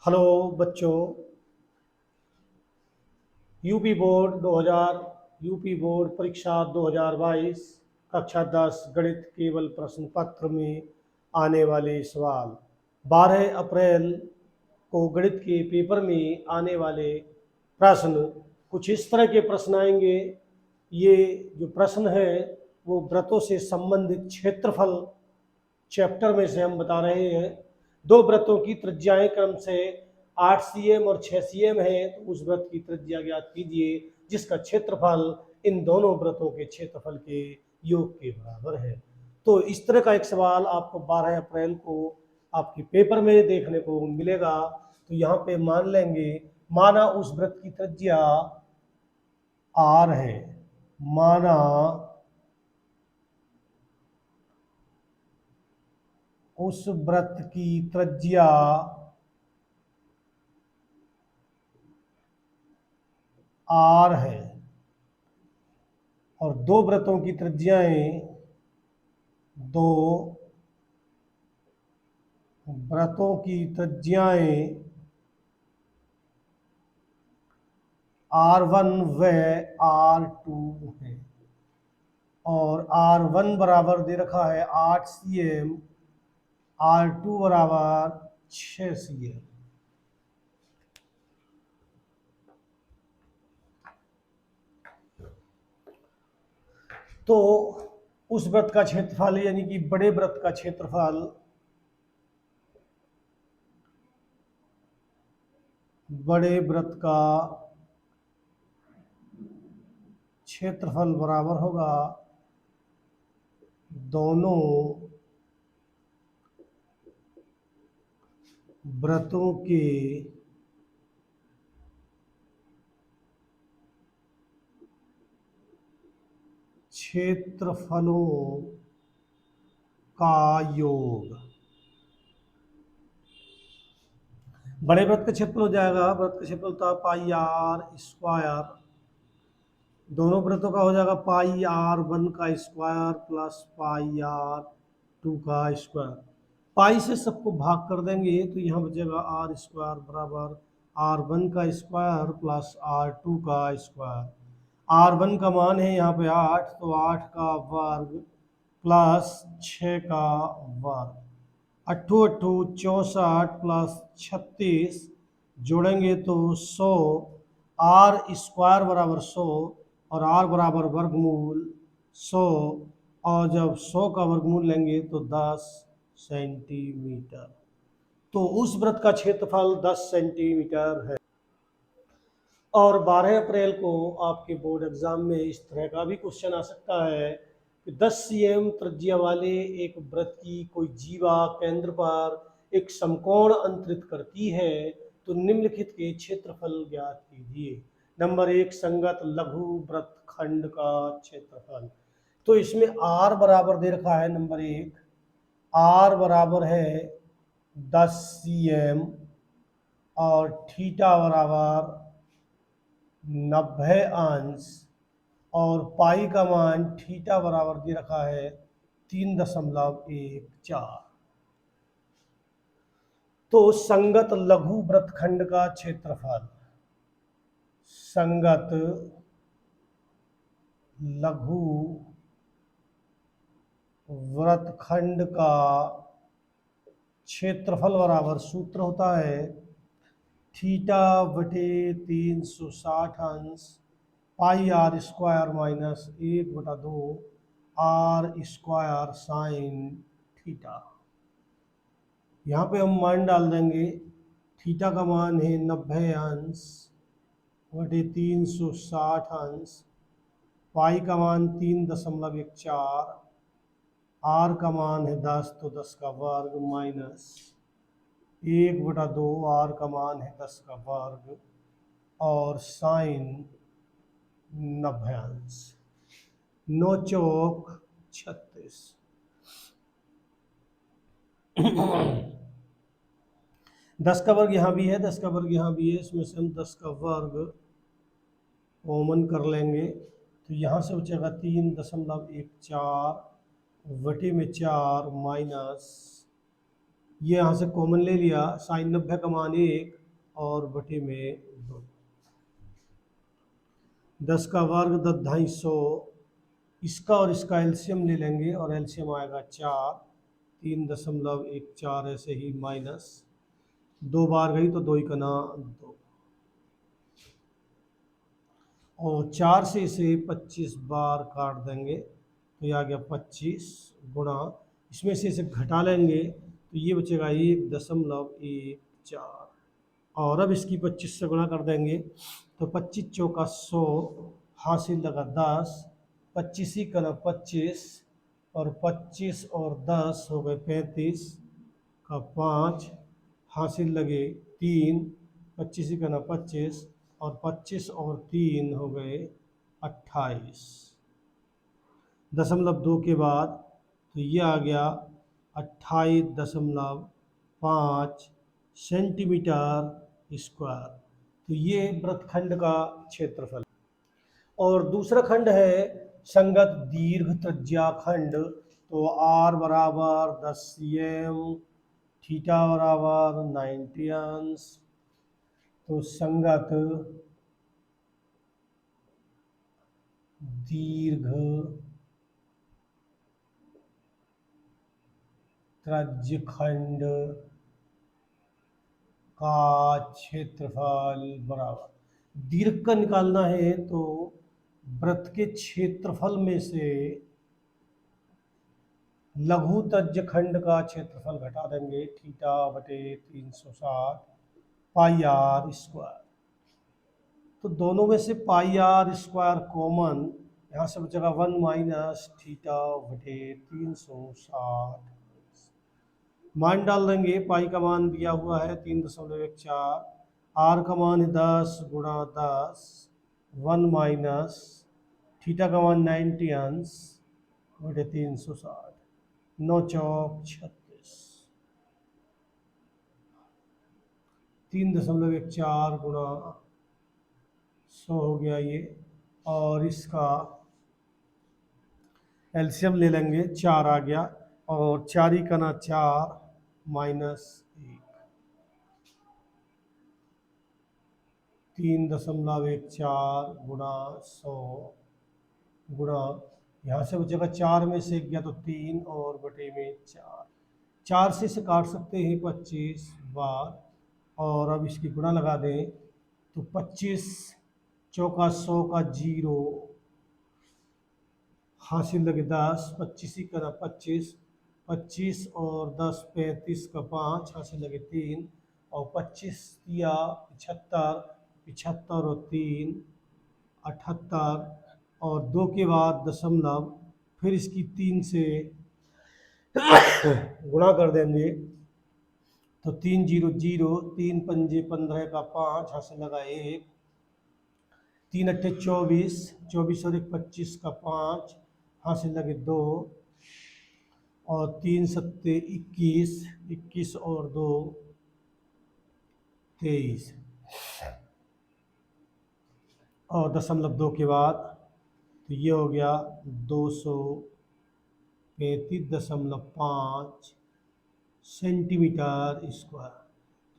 Hello बच्चों। UP board परीक्षा 2022 कक्षा 10 गणित केवल प्रश्न पत्र में आने वाले सवाल। 12 अप्रैल को गणित के पेपर में आने वाले प्रश्न कुछ इस तरह के प्रश्न आएंगे। ये जो प्रश्न है वो व्रतों से संबंधित क्षेत्रफल चैप्टर में से हम बता रहे हैं। दो व्रतों की त्रिज्याएं क्रम से 8 सीएम और 6 सीएम है, तो उस व्रत की त्रिज्या ज्ञात कीजिए जिसका क्षेत्रफल इन दोनों व्रतों के क्षेत्रफल के योग के बराबर है। तो इस तरह का एक सवाल आपको 12 अप्रैल को आपके पेपर में देखने को मिलेगा। तो यहाँ पे मान लेंगे, माना उस व्रत की त्रिज्या आर है, माना उस व्रत की त्रिज्या आर है और दो व्रतों की त्रिज्याएं दो व्रतों की त्रिज्याएं R1 व R2 है और R1 बराबर दे रखा है 8 सीएम, R2 बराबर 6 सीएम। तो उस व्रत का क्षेत्रफल यानी कि बड़े व्रत का क्षेत्रफल बराबर होगा दोनों व्रतों के क्षेत्रफलों का योग। बड़े व्रत का क्षेत्रफल हो जाएगा, व्रत का क्षेत्रफल था पाई आर स्क्वायर, दोनों व्रतों का हो जाएगा पाई R1 का स्क्वायर प्लस पाई R2 का स्क्वायर। पाई से सबको भाग कर देंगे तो यहाँ बचेगा आर स्क्वायर बराबर R1 का स्क्वायर प्लस R2 का स्क्वायर। R1 का मान है यहाँ पे 8, तो 8 का वर्ग प्लस 6 का वर्ग, 8 8 64 प्लस 36 जोड़ेंगे तो 100, आर स्क्वायर बराबर 100 और आर बराबर वर्गमूल 100, और जब 100 का वर्गमूल लेंगे तो 10 सेंटीमीटर। तो उस वृत्त का क्षेत्रफल 10 सेंटीमीटर है। और 12 अप्रैल को आपके बोर्ड एग्जाम में इस तरह का भी क्वेश्चन आ सकता है कि 10 सीएम त्रिज्या वाले एक वृत्त की कोई जीवा केंद्र पर एक समकोण अंतरित करती है, तो निम्नलिखित के क्षेत्रफल ज्ञात कीजिए। नंबर 1, संगत लघु वृत्तखंड का क्षेत्रफल। तो इसमें आर बराबर दे रखा है, नंबर 1 आर बराबर है 10 सीएम और थीटा बराबर 90 और पाई का मान थीटा बराबर दे रखा है 3.14। तो संगत लघु वृत्तखंड का क्षेत्रफल, संगत लघु वृत्तखंड का क्षेत्रफल बराबर सूत्र होता है थीटा बटे 360 अंश pi R square minus 1/2 R square sine theta. यहाँ पे हम मान डाल देंगे, थीटा का मान है 90 अंश बटे 360 अंश, पाई का मान 3.14, आर का मान है 10 तो 10 का वर्ग माइनस 1/2, आर का मान है 10 का वर्ग और साइन 90 अंश, 9 चौक 36। 10 का वर्ग यहाँ भी है, 10 का वर्ग यहाँ भी है, इसमें से हम 10 का वर्ग कॉमन कर लेंगे तो यहाँ से बचेगा 3.14 बटे में 4 माइनस ये यहाँ से कॉमन ले लिया, साइन 90 का मान 1 और बटे में 2। 10 का वर्ग 10 250, इसका और इसका एलसीएम ले लेंगे और एलसीएम आएगा 4, 3.14 ऐसे ही माइनस 2 बार गई तो 2 ही कना 2, और 4 से इसे 25 बार काट देंगे तो ये आ गया 25 गुणा, इसमें से इसे घटा लेंगे तो ये बचेगा 1.14, और अब इसकी 25 से गुणा कर देंगे तो 25 चौका 100, हासिल लगा 10, 25 ही कना 25, और 25 और 10 हो गए 35 का 5, हासिल लगे 3, 25 ही कना 25, और 25 और 3 हो गए 28, 0.2 के बाद तो ये आ गया 28.5 सेंटीमीटर स्क्वायर। तो ये वृत्तखंड का क्षेत्रफल। और दूसरा खंड है संगत दीर्घ त्रिज्या खंड। तो r बराबर 10 cm, थीटा बराबर 90 अंश। तो संगत दीर्घ त्रिज्य खंड का क्षेत्रफल बराबर, दीर्घ का निकालना है तो वृत्त के क्षेत्रफल में से लघु त्रिज्य खंड का क्षेत्रफल घटा देंगे, थीटा बटे 360 पाई आर स्क्वायर। तो दोनों में से पाई आर स्क्वायर कॉमन, यहाँ से बचेगा 1 माइनस थीटा बटे 360। मान डाल देंगे, पाई का मान दिया हुआ है 3.14, आर का मान है 10 गुणा 10, 1 माइनस थीटा का मान 90 अंश बटे 360, 9 चौक 36, 3.14 गुणा 100 हो गया ये, और इसका एलसीएम ले लेंगे, 4 आ गया, और 4 ही कना 4 माइनस 1, 3.14 गुणा 100 गुणा, यहाँ से बचेगा 4 में से गया तो 3 और बटे में 4, 4 से इसे काट सकते हैं 25 बार, और अब इसकी गुणा लगा दें तो 25 चौका 100 का 0, हासिल लगे 10, 25 ही करा 25, 25 और 10 35 का 5, हासिल लगे 3, और 25 या 75, 75 और 3 78, और 2 के बाद दशमलव, फिर इसकी 3 से गुणा कर देंगे तो 3 0 0, 3 पंजे 15 का 5, हासिल लगा 1, 3 अट्ठे 24, 24 और 1 25 का 5, हासिल लगे 2, और 3 सत्ते 21, 21 और 2 23, और 0.2 के बाद तो ये हो गया 235.5 सेंटीमीटर स्क्वायर।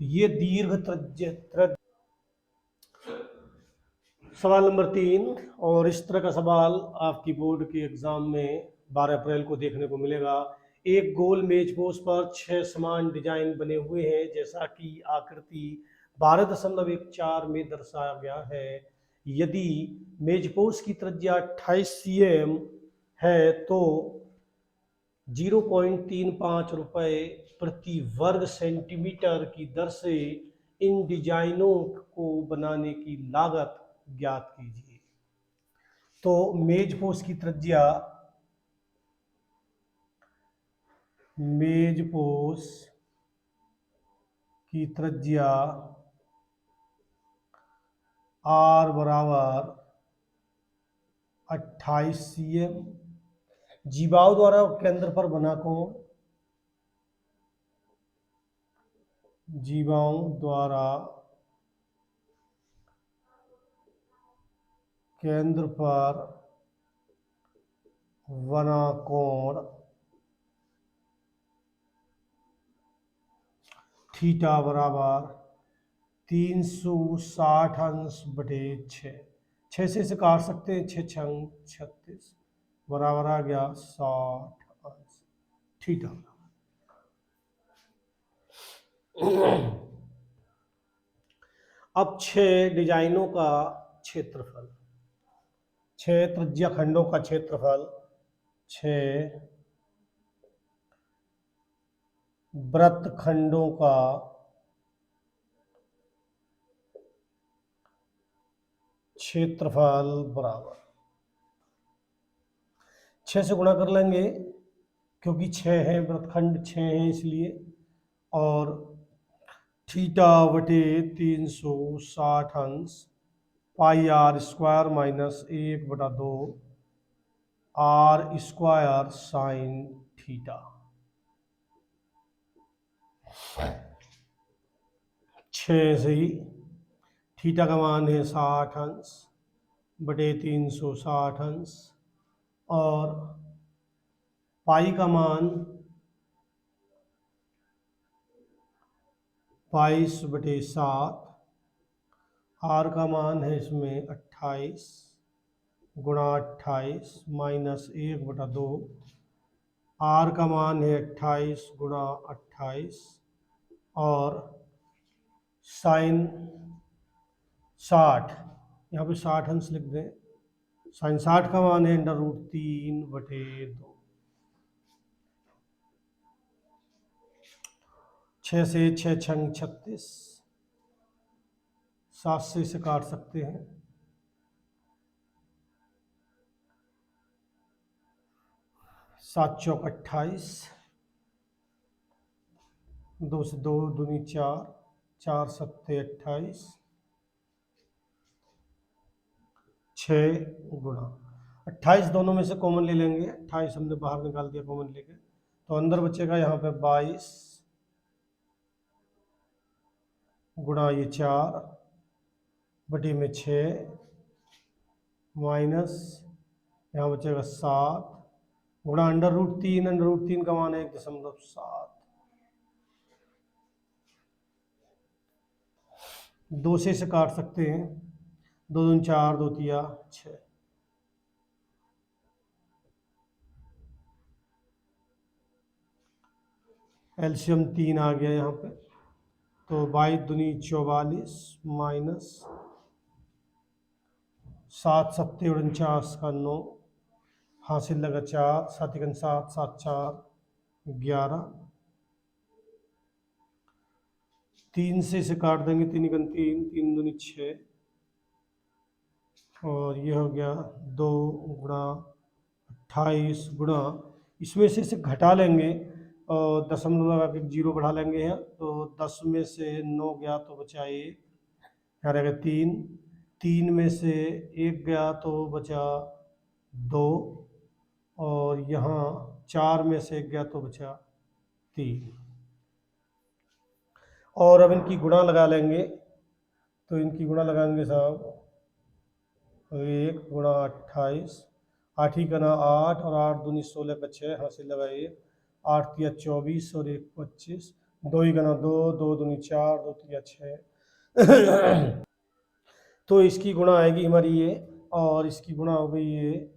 तो ये दीर्घ त्रिज्य। सवाल नंबर 3, और इस तरह का सवाल आपकी बोर्ड के एग्जाम में 12 अप्रैल को देखने को मिलेगा। एक गोल मेजपोश पर 6 समान डिजाइन बने हुए हैं, जैसा कि आकृति 12.14 में दर्शाया गया है। यदि मेजपोश की त्रिज्या 28 cm है तो 0.35 रुपए प्रति वर्ग सेंटीमीटर की दर से इन डिजाइनों को बनाने की लागत ज्ञात कीजिए। तो मेजपोश की त्रिज्या, मेजपोश की त्रिज्या आर बराबर 28 cm, जीवाओं द्वारा केंद्र पर बना कोण, जीवाओं द्वारा केंद्र पर बना कोण थीटा बराबर 360 अंश बटे 6 से इसे काट सकते हैं, 6 छंग 36 बराबर आ गया 60 अंश थीटा। अब 6 डिजाइनों का क्षेत्रफल, 6 त्रिज्या खंडों का क्षेत्रफल, 6 वृत्त खंडों का क्षेत्रफल बराबर 6 से गुणा कर लेंगे क्योंकि 6 है, वृत्तखंड 6 है इसलिए, और थीटा बटे 360 अंश pi R square minus 1/2 R square sine theta. 6 से ही थीटा का मान है 60 अंश बटे 360 अंश, और पाई का मान 22/7, आर का मान है इसमें 28 गुणा 28 माइनस 1/2, आर का मान है 28 गुणा 28 और साइन 60, यहाँ पे 60 अंश लिख दें, साइन 60 का मान है √3/2। 6 से 6 छंग 36, 7 से इसे काट सकते हैं, 7 चौक 28, 2 से 2 दूनी 4, 4 सत्ते 28, 6 गुणा 28 दोनों में से कॉमन ले लेंगे, 28 हमने बाहर निकाल दिया कॉमन लेके, तो अंदर बचेगा यहाँ पे 22 गुणा ये 4 बटे में 6 माइनस यहाँ बचेगा 7 गुणा √3, √3 का मान है 1.7, 2 से इसे काट सकते हैं, 2 दूनी 4, 2 तिया 6, एलसीएम 3 आ गया यहाँ पे, तो 22 दूनी 44 माइनस 7 सत्ते 49 का 9, हासिल लगा 4, 7 1 7, 7 4 11, 3 से इसे काट देंगे, 3 1 3, 3 दूनी 6, और ये हो गया 2 गुणा 28 गुणा, इसमें से इसे घटा लेंगे और दशमलव लगा के 0 बढ़ा लेंगे यहाँ, तो 10 में से 9 गया तो बचा 1, यहाँ रहेगा 3, 3 में से 1 गया तो बचा 2, और यहाँ 4 में से 1 गया तो बचा 3, और अब इनकी गुणा लगा लेंगे, तो इनकी गुणा लगाएंगे साहब, 1 गुणा 28, 8 ही करना 8, और 8 दूनी 16 का 6, हासिल लगा 1, 8 तिया 24 और 1 25, 2 ही करना 2, 2 दूनी 4, 2 तिया 6 तो इसकी गुणा आएगी हमारी ये, और इसकी गुणा हो गई ये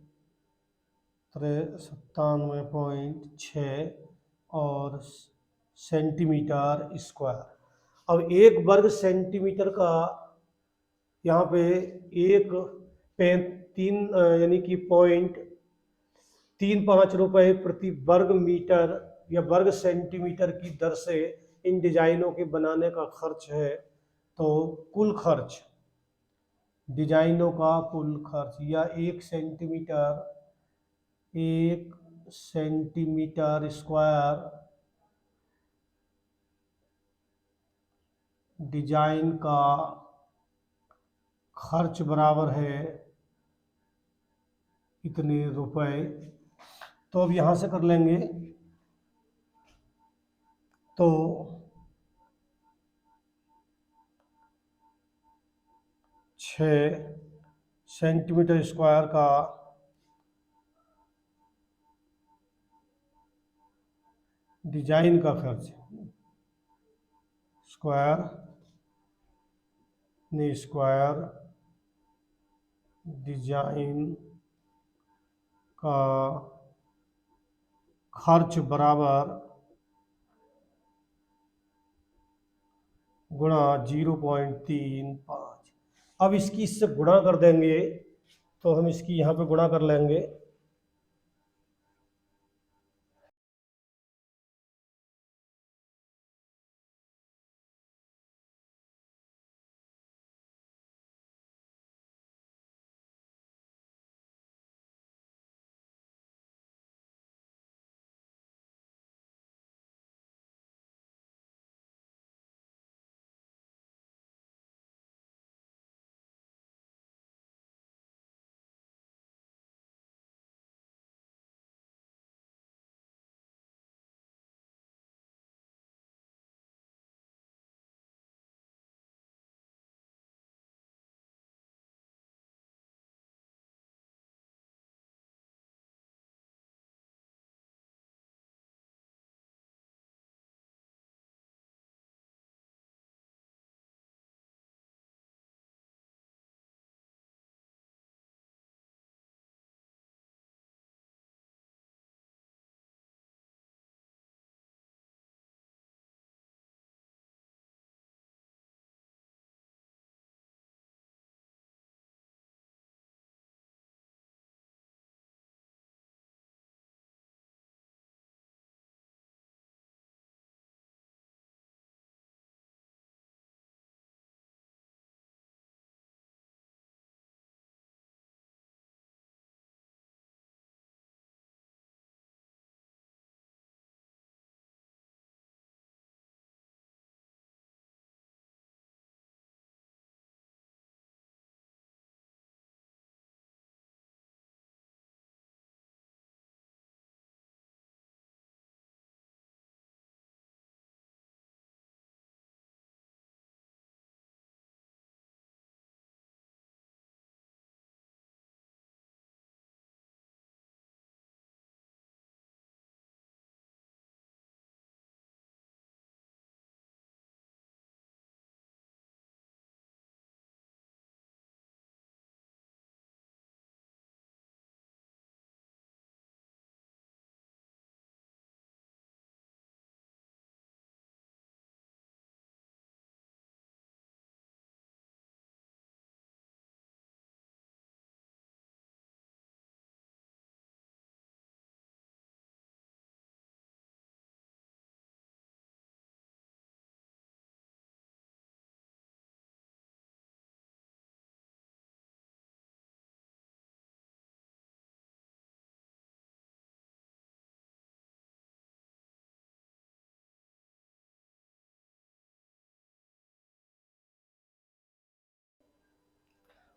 97.6 और सेंटीमीटर स्क्वायर। अब 1 वर्ग सेंटीमीटर का यहाँ पे 1.3 यानी कि 0.35 रुपये प्रति वर्ग मीटर या वर्ग सेंटीमीटर की दर से इन डिजाइनों के बनाने का खर्च है। तो कुल खर्च, डिजाइनों का कुल खर्च, या 1 सेंटीमीटर स्क्वायर डिजाइन का खर्च बराबर है इतने रुपए। तो अब यहाँ से कर लेंगे, तो 6 सेंटीमीटर स्क्वायर का डिजाइन का खर्च स्क्वायर ने स्क्वायर डिजाइन का खर्च बराबर गुणा 0.35। अब इसकी इससे गुणा कर देंगे तो हम इसकी यहाँ पे गुणा कर लेंगे।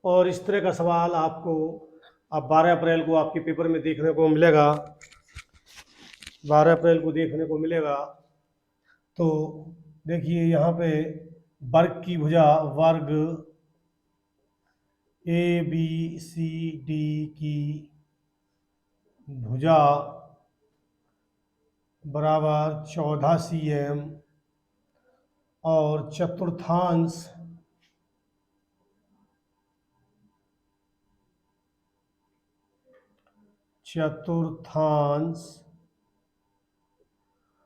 और इस तरह का सवाल आपको अब 12 अप्रैल को आपके पेपर में देखने को मिलेगा। 12 अप्रैल को देखने को मिलेगा। तो देखिए यहाँ पे वर्ग की भुजा, वर्ग ए बी सी डी की भुजा बराबर 14 cm और चतुर्थांश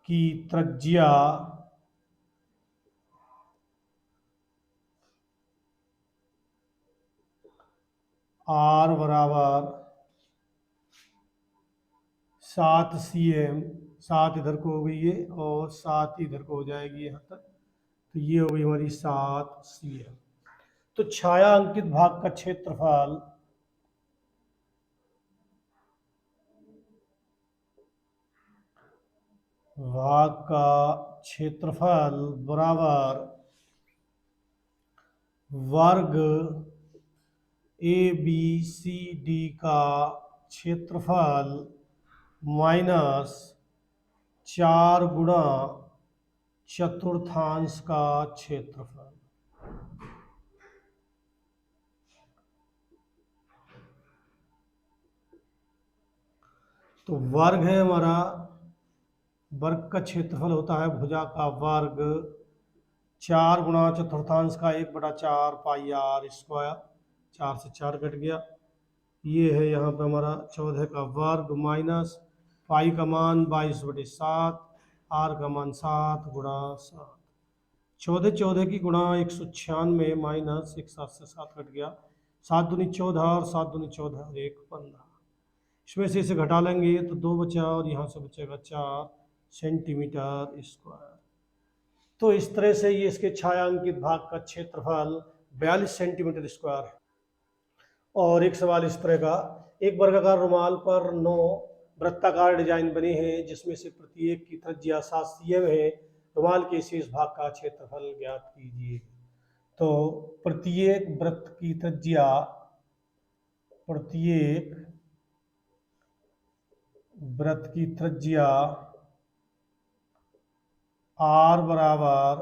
की त्रिज्या r बराबर 7 cm, 7 इधर को हो गई है और 7 इधर को हो जाएगी यहाँ तक, तो ये हो गई हमारी 7 cm। तो छायांकित भाग का क्षेत्रफल बराबर वर्ग ए बी सी डी का क्षेत्रफल माइनस 4 गुणा चतुर्थांश का क्षेत्रफल। तो वर्ग है हमारा, वर्ग का क्षेत्रफल होता है भुजा का वर्ग 4 गुणा चतुर्थांश का 1/4 पाई आर स्क्वायर, 4 से 4 कट गया। ये है यहाँ पे हमारा 14 का वर्ग माइनस पाई का मान 22/7, आर का मान 7 गुणा 7। 14 की गुणा 196 माइनस एक 7 से 7 कट गया, 7 दूनी 14 और 7 दूनी 14 और 1 15। इसमें से इसे घटा लेंगे तो 2 बचा और यहाँ से बचेगा 4 सेंटीमीटर स्क्वायर। तो इस तरह से ये इसके छायांकित भाग का क्षेत्रफल 42 सेंटीमीटर स्क्वायर है। और एक सवाल इस तरह का, एक वर्गाकार रुमाल पर 9 वृत्ताकार डिजाइन बने हैं जिसमें से प्रत्येक की त्रिज्या 7 cm है, रुमाल के शेष भाग का क्षेत्रफल ज्ञात कीजिए। तो प्रत्येक वृत्त की त्रिज्या, प्रत्येक वृत्त की त्रिज्या r बराबर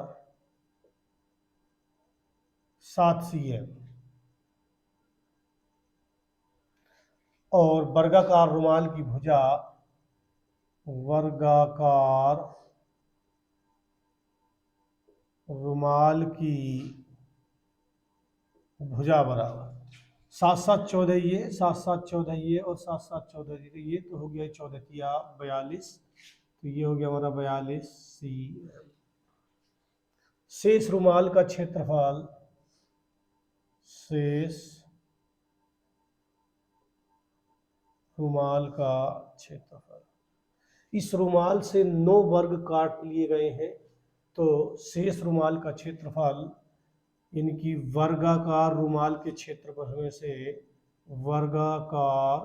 7 cm और वर्गाकार रुमाल की भुजा, वर्गाकार रुमाल की भुजा बराबर 7 7 14 ये, 7 7 14 ये और 7 7 14 ये, तो हो गया 14 तिया 42, तो ये हो गया हमारा 42 cm। शेष रुमाल का क्षेत्रफल, शेष रुमाल का क्षेत्रफल, इस रुमाल से 9 वर्ग काट लिए गए हैं, तो शेष रुमाल का क्षेत्रफल यानी कि वर्गाकार रुमाल के क्षेत्रफल में से वर्गाकार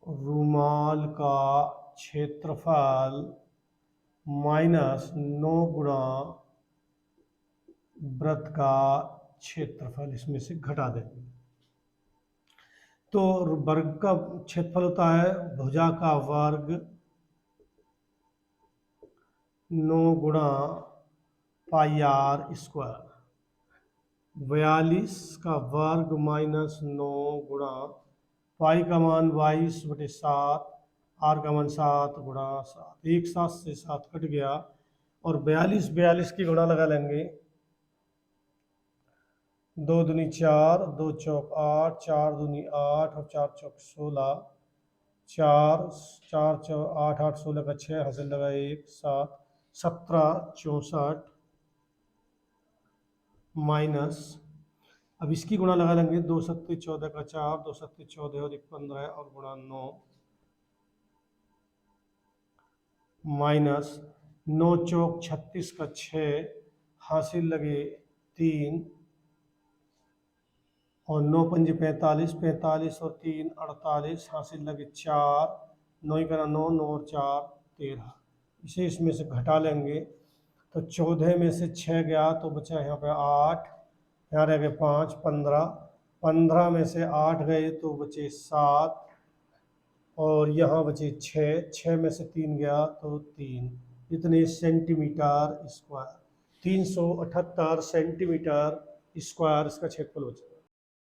रुमाल का क्षेत्रफल माइनस 9 गुणा वृत्त का क्षेत्रफल, इसमें से घटा देंगे। तो वर्ग का क्षेत्रफल होता है भुजा का वर्ग 9 गुणा पाई आर स्क्वायर, 42 का वर्ग माइनस 9 गुणा पाई का मान 22/7, आर का मान 7 गुणा 7, 1 7 से 7 कट गया और 42 की गुणा लगा लेंगे, 2 दूनी 4, 2 चौक 8, 4 दूनी 8 और 4 चौक 16, 4 4 चौक 8 8 16 का 6 हासिल लगा 1 7 17 64 माइनस, अब इसकी गुणा लगा लेंगे, 2 सत्ते 14 का 4, 2 सत्ते 14 और 1 15 और गुणा 9 माइनस 9 चौक 36 का 6 हासिल लगे 3 और 9 पंजे 45, 45 और 3 48 हासिल लगे 4, 9 का 9 9 और 4 13। इसे इसमें से घटा लेंगे तो 14 में से 6 गया तो बचा यहाँ पे 8, यहाँ रह गए 5 15, 15 में से 8 गए तो बचे 7 और यहाँ बचे 6, 6 में से 3 गया तो 3, इतने सेंटीमीटर स्क्वायर, 378 सेंटीमीटर स्क्वायर इसका क्षेत्रफल बचा।